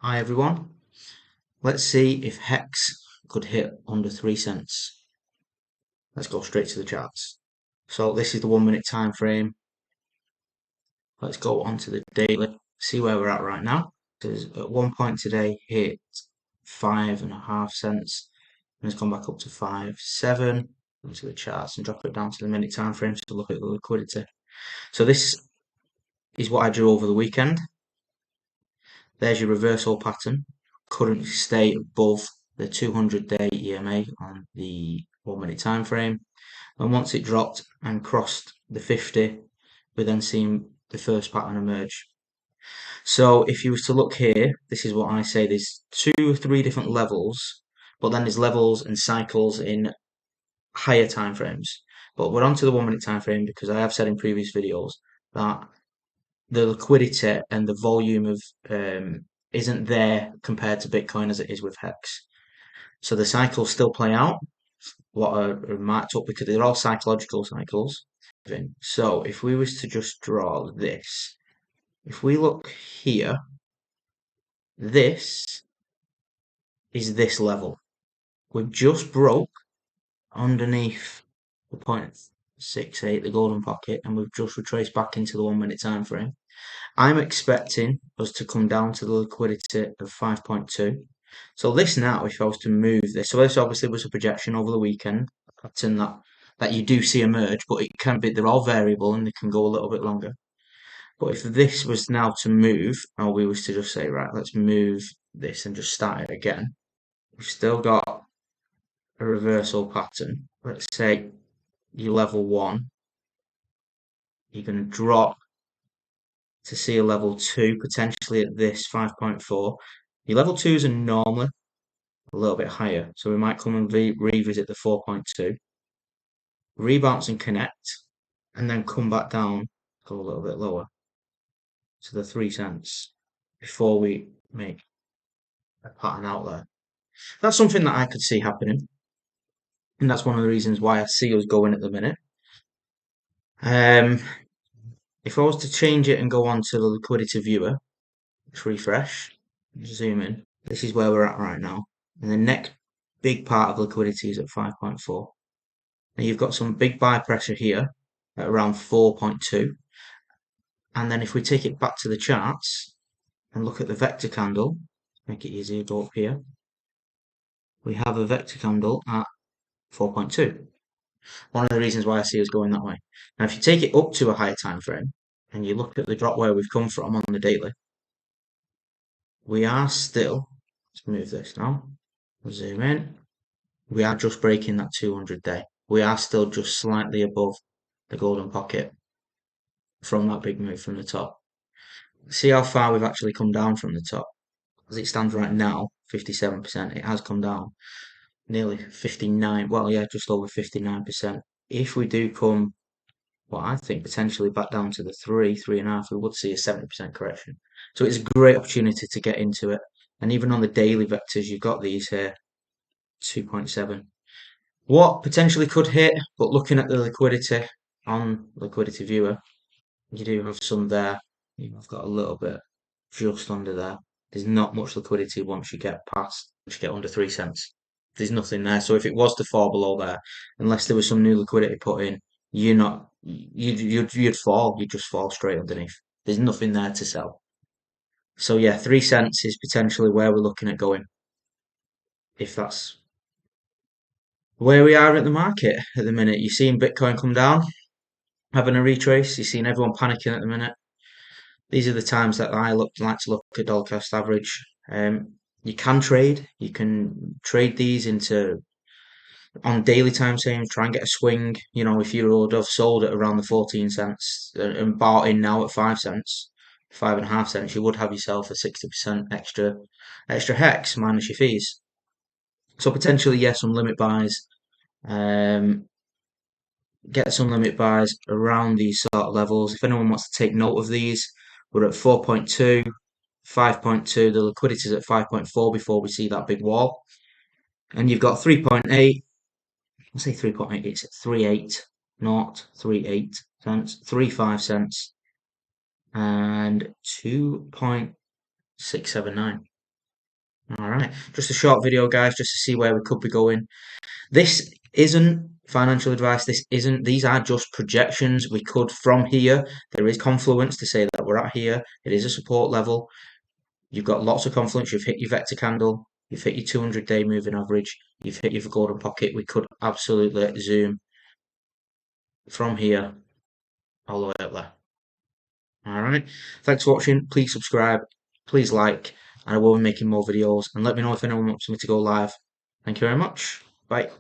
Hi everyone. Let's see if HEX could hit under 3 cents. Let's go straight to the charts. So this is the 1 minute time frame. Let's go on to the daily, see where we're at right now. Because at one point today hit 5.5 cents and has come back up to 5.7 into the charts and drop it down to the minute time frame to look at the liquidity. So this is what I drew over the weekend. There's your reversal pattern. Currently stay above the 200-day EMA on the 1 minute time frame. And once it dropped and crossed the 50, we're then seeing the first pattern emerge. So if you was to look here, this is what I say, there's 2 or 3 different levels, but then there's levels and cycles in higher time frames. But we're on to the 1 minute time frame because I have said in previous videos that the liquidity and the volume of isn't there compared to Bitcoin as it is with HEX. So the cycles still play out. What are marked up because they're all psychological cycles. So if we was to just draw this, if we look here, this is this level. We've just broke underneath the 0.68, the golden pocket, and we've just retraced back into the 1 minute time frame. I'm expecting us to come down to the liquidity of 5.2. So this now, if I was to move this, so this obviously was a projection over the weekend, a pattern that you do see emerge, but it can be, they're all variable and they can go a little bit longer. But if this was now to move, or we was to just say, right, let's move this and just start it again, we've still got a reversal pattern. Let's say you level 1, you're going to drop to see a level 2 potentially at this 5.4. Your level 2s are normally a little bit higher, so we might come and revisit the 4.2, rebounce and connect, and then come back down, go a little bit lower to the 3 cents before we make a pattern out there. That's something that I could see happening, and that's one of the reasons why I see us going at the minute. If I was to change it and go on to the liquidity viewer, let's refresh, zoom in. This is where we're at right now. And the next big part of liquidity is at 5.4. Now you've got some big buy pressure here at around 4.2. And then if we take it back to the charts and look at the vector candle, make it easier, go up here. We have a vector candle at 4.2. One of the reasons why I see us going that way. Now if you take it up to a higher time frame and you look at the drop where we've come from on the daily, we are still, let's move this now, zoom in, we are just breaking that 200-day. We are still just slightly above the golden pocket from that big move from the top. See how far we've actually come down from the top. As it stands right now, 57%, it has come down nearly 59, well, yeah, just over 59%. If we do come, well, I think potentially back down to the 3.5, we would see a 70% correction. So it's a great opportunity to get into it. And even on the daily vectors, you've got these here, 2.7. What potentially could hit, but looking at the liquidity on Liquidity Viewer, you do have some there. I've got a little bit just under there. There's not much liquidity once you get under 3 cents. There's nothing there. So if it was to fall below there, unless there was some new liquidity put in, you'd fall. You'd just fall straight underneath. There's nothing there to sell. So yeah, 3 cents is potentially where we're looking at going. If that's where we are at the market at the minute. You're seeing Bitcoin come down, having a retrace. You're seeing everyone panicking at the minute. These are the times that I like to look at dollar cost average. You can trade. You can trade these into on daily time frames. Try and get a swing. You know, if you would have sold at around the 14 cents and bought in now at 5 cents, 5.5 cents, you would have yourself a 60% extra hex minus your fees. So potentially, yes, some limit buys. Um, get some limit buys around these sort of levels. If anyone wants to take note of these, we're at 4.2, 5.2. The liquidity is at 5.4 before we see that big wall. And you've got 3.8. I say 3.8, it's 3.8, not 3.8 cents, 3.5 cents, and 2.679. Alright, just a short video, guys, just to see where we could be going. This isn't financial advice. These are just projections. We could, from here, there is confluence to say that we're at here. It is a support level. You've got lots of confluence. You've hit your vector candle. You've hit your 200-day moving average. You've hit your golden pocket. We could absolutely zoom from here all the way up there. Alright, thanks for watching. Please subscribe. Please like. And I will be making more videos. And let me know if anyone wants me to go live. Thank you very much. Bye.